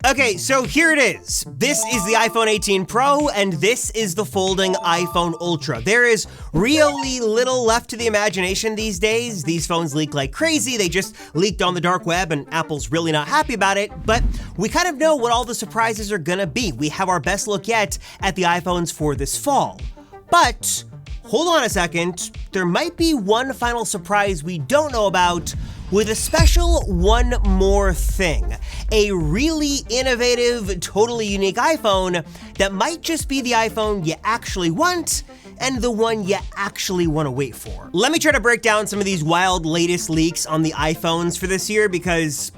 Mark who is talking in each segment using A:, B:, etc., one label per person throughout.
A: Okay, so here it is. This is the iPhone 18 Pro, and this is the folding iPhone Ultra. There is really little left to the imagination these days. These phones leak like crazy. They just leaked on the dark web, and Apple's really not happy about it, but we kind of know what all the surprises are gonna be. We have our best look yet at the iPhones for this fall. But hold on a second, there might be one final surprise we don't know about, with a special one more thing. A really innovative, totally unique iPhone that might just be the iPhone you actually want and the one you actually want to wait for. Let me try to break down some of these wild latest leaks on the iPhones for this year, because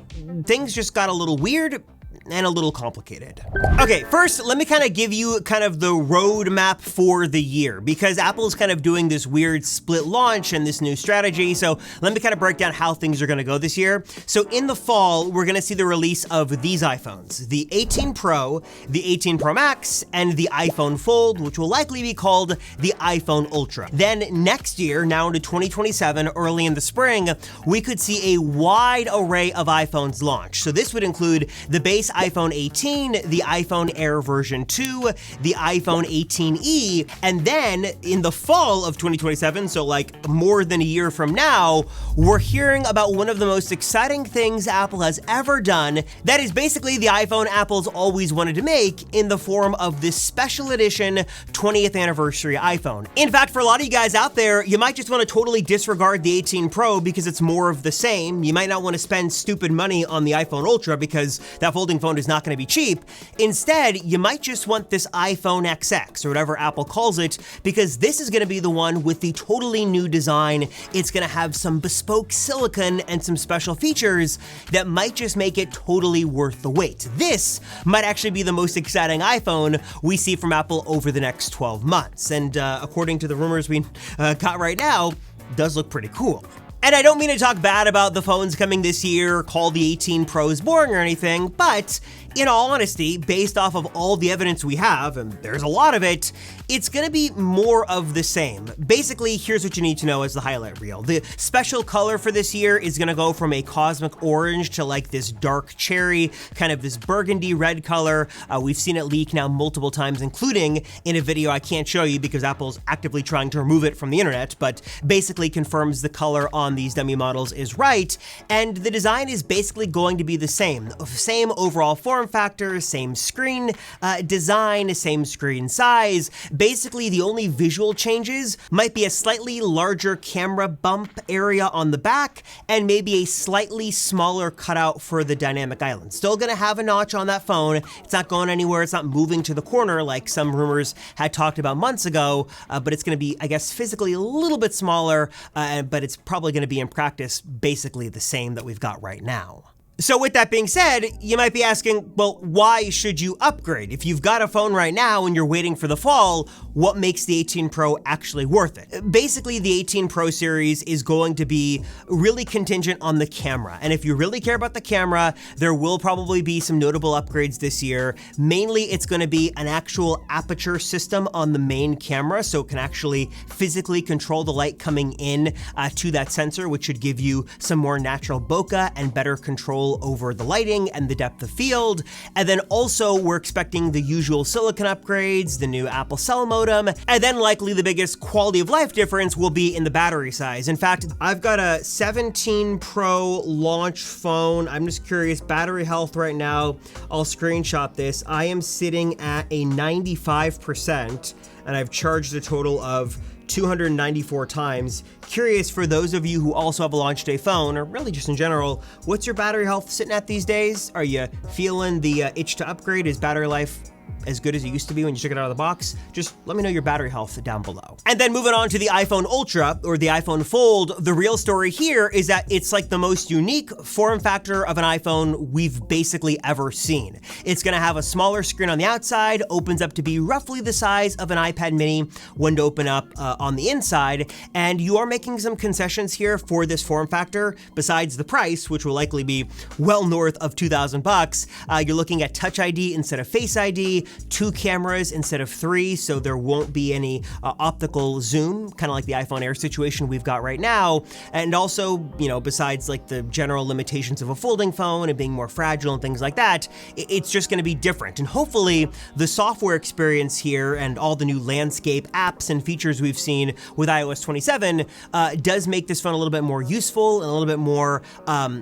A: things just got a little weird and a little complicated. Okay, first, let me kind of give you kind of the roadmap for the year, because Apple's kind of doing this weird split launch and this new strategy. So let me kind of break down how things are gonna go this year. So in the fall, we're gonna see the release of these iPhones, the 18 Pro, the 18 Pro Max, and the iPhone Fold, which will likely be called the iPhone Ultra. Then next year, now into 2027, early in the spring, we could see a wide array of iPhones launch. So this would include the base iPhone 18, the iPhone Air version 2, the iPhone 18e, and then in the fall of 2027, so like more than a year from now, we're hearing about one of the most exciting things Apple has ever done. That is basically the iPhone Apple's always wanted to make in the form of this special edition 20th anniversary iPhone. In fact, for a lot of you guys out there, you might just want to totally disregard the 18 Pro because it's more of the same. You might not want to spend stupid money on the iPhone Ultra because that folding phone is not going to be cheap. Instead, you might just want this iPhone XX, or whatever Apple calls it, because this is going to be the one with the totally new design. It's going to have some bespoke silicon and some special features that might just make it totally worth the wait. This might actually be the most exciting iPhone we see from Apple over the next 12 months. And according to the rumors we got right now, does look pretty cool. And I don't mean to talk bad about the phones coming this year, call the 18 Pros boring or anything, but in all honesty, based off of all the evidence we have, and there's a lot of it, it's gonna be more of the same. Basically, here's what you need to know as the highlight reel. The special color for this year is gonna go from a cosmic orange to like this dark cherry, kind of this burgundy red color. We've seen it leak now multiple times, including in a video I can't show you because Apple's actively trying to remove it from the internet, but basically confirms the color on these dummy models is right, and the design is basically going to be the same. Same overall form factor, same screen design, same screen size. Basically, the only visual changes might be a slightly larger camera bump area on the back and maybe a slightly smaller cutout for the dynamic island. Still gonna have a notch on that phone. It's not going anywhere. It's not moving to the corner like some rumors had talked about months ago, but it's gonna be, I guess, physically a little bit smaller, but it's probably gonna be in practice basically the same that we've got right now. So with that being said, you might be asking, well, why should you upgrade? If you've got a phone right now and you're waiting for the fall, what makes the 18 Pro actually worth it? Basically, the 18 Pro series is going to be really contingent on the camera. And if you really care about the camera, there will probably be some notable upgrades this year. Mainly, it's gonna be an actual aperture system on the main camera, so it can actually physically control the light coming in to that sensor, which should give you some more natural bokeh and better control over the lighting and the depth of field. And then also we're expecting the usual silicon upgrades, the new Apple cell modem, and then likely the biggest quality of life difference will be in the battery size. In fact, I've got a 17 Pro launch phone. I'm just curious, battery health right now, I'll screenshot this. I am sitting at a 95%, and I've charged a total of 294 times. Curious, for those of you who also have a launch day phone, or really just in general, what's your battery health sitting at these days? Are you feeling the itch to upgrade? Is battery life as good as it used to be when you took it out of the box? Just let me know your battery health down below. And then moving on to the iPhone Ultra, or the iPhone Fold, the real story here is that it's like the most unique form factor of an iPhone we've basically ever seen. It's gonna have a smaller screen on the outside, opens up to be roughly the size of an iPad mini when to open up on the inside, and you are making some concessions here for this form factor. Besides the price, which will likely be well north of $2,000 bucks, you're looking at Touch ID instead of Face ID. 2 cameras instead of 3, so there won't be any optical zoom, kind of like the iPhone Air situation we've got right now. And also, besides like the general limitations of a folding phone and being more fragile and things like that, it's just going to be different. And hopefully the software experience here and all the new landscape apps and features we've seen with iOS 27 does make this phone a little bit more useful and a little bit more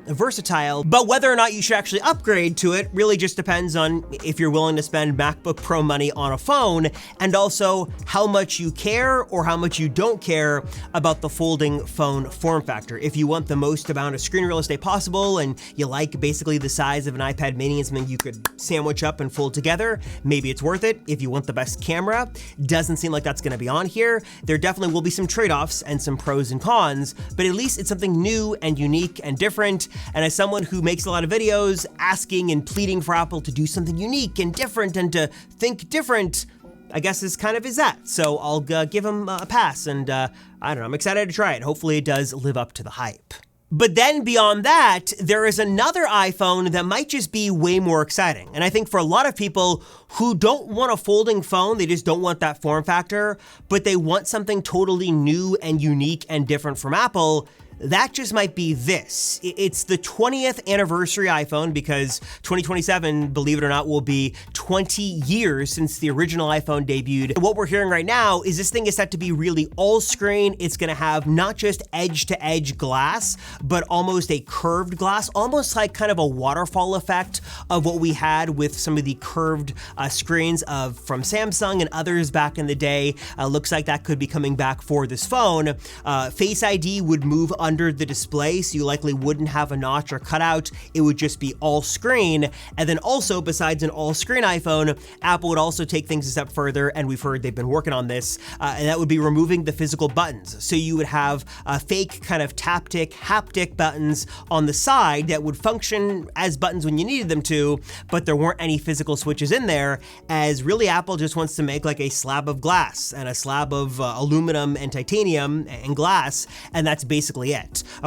A: versatile. But whether or not you should actually upgrade to it really just depends on if you're willing to spend MacBook Pro money on a phone, and also how much you care or how much you don't care about the folding phone form factor. If you want the most amount of screen real estate possible and you like basically the size of an iPad mini and something you could sandwich up and fold together, maybe it's worth it. If you want the best camera, doesn't seem like that's going to be on here. There definitely will be some trade-offs and some pros and cons, but at least it's something new and unique and different. And as someone who makes a lot of videos asking and pleading for Apple to do something unique and different and to think different, I guess this kind of is that. So I'll give him a pass, and I don't know, I'm excited to try it. Hopefully it does live up to the hype. But then beyond that, there is another iPhone that might just be way more exciting. And I think for a lot of people who don't want a folding phone, they just don't want that form factor, but they want something totally new and unique and different from Apple, that just might be this. It's the 20th anniversary iPhone, because 2027, believe it or not, will be 20 years since the original iPhone debuted. What we're hearing right now is this thing is set to be really all screen. It's gonna have not just edge-to-edge glass, but almost a curved glass, almost like kind of a waterfall effect of what we had with some of the curved screens from Samsung and others back in the day. Looks like that could be coming back for this phone. Face ID would move under the display, so you likely wouldn't have a notch or cutout. It would just be all screen. And then also, besides an all screen iPhone, Apple would also take things a step further, and we've heard they've been working on this, and that would be removing the physical buttons. So you would have fake kind of haptic buttons on the side that would function as buttons when you needed them to, but there weren't any physical switches in there, as really Apple just wants to make like a slab of glass and a slab of aluminum and titanium and glass, and that's basically it.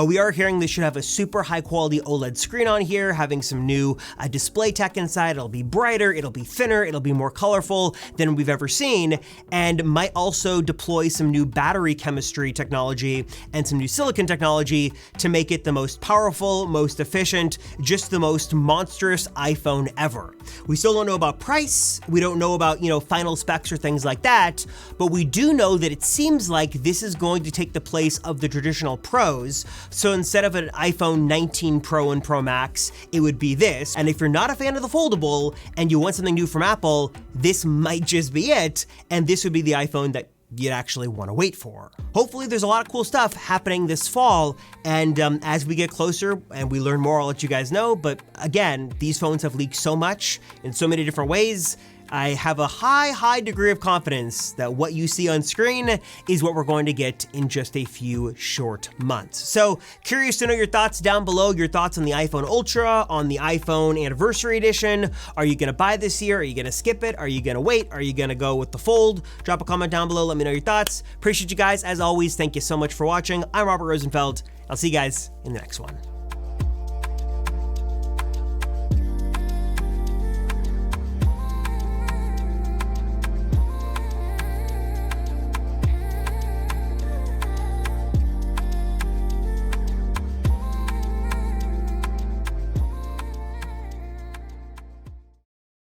A: We are hearing this should have a super high quality OLED screen on here, having some new display tech inside. It'll be brighter, it'll be thinner, it'll be more colorful than we've ever seen, and might also deploy some new battery chemistry technology and some new silicon technology to make it the most powerful, most efficient, just the most monstrous iPhone ever. We still don't know about price, we don't know about, final specs or things like that, but we do know that it seems like this is going to take the place of the traditional Pros. So instead of an iPhone 19 Pro and Pro Max, it would be this. And if you're not a fan of the foldable and you want something new from Apple, this might just be it. And this would be the iPhone that you'd actually want to wait for. Hopefully there's a lot of cool stuff happening this fall, and as we get closer and we learn more, I'll let you guys know. But again, these phones have leaked so much in so many different ways. I have a high degree of confidence that what you see on screen is what we're going to get in just a few short months. So curious to know your thoughts down below, your thoughts on the iPhone Ultra, on the iPhone Anniversary Edition. Are you gonna buy this year? Are you gonna skip it? Are you gonna wait? Are you gonna go with the Fold? Drop a comment down below, let me know your thoughts. Appreciate you guys, as always. Thank you so much for watching. I'm Robert Rosenfeld. I'll see you guys in the next one.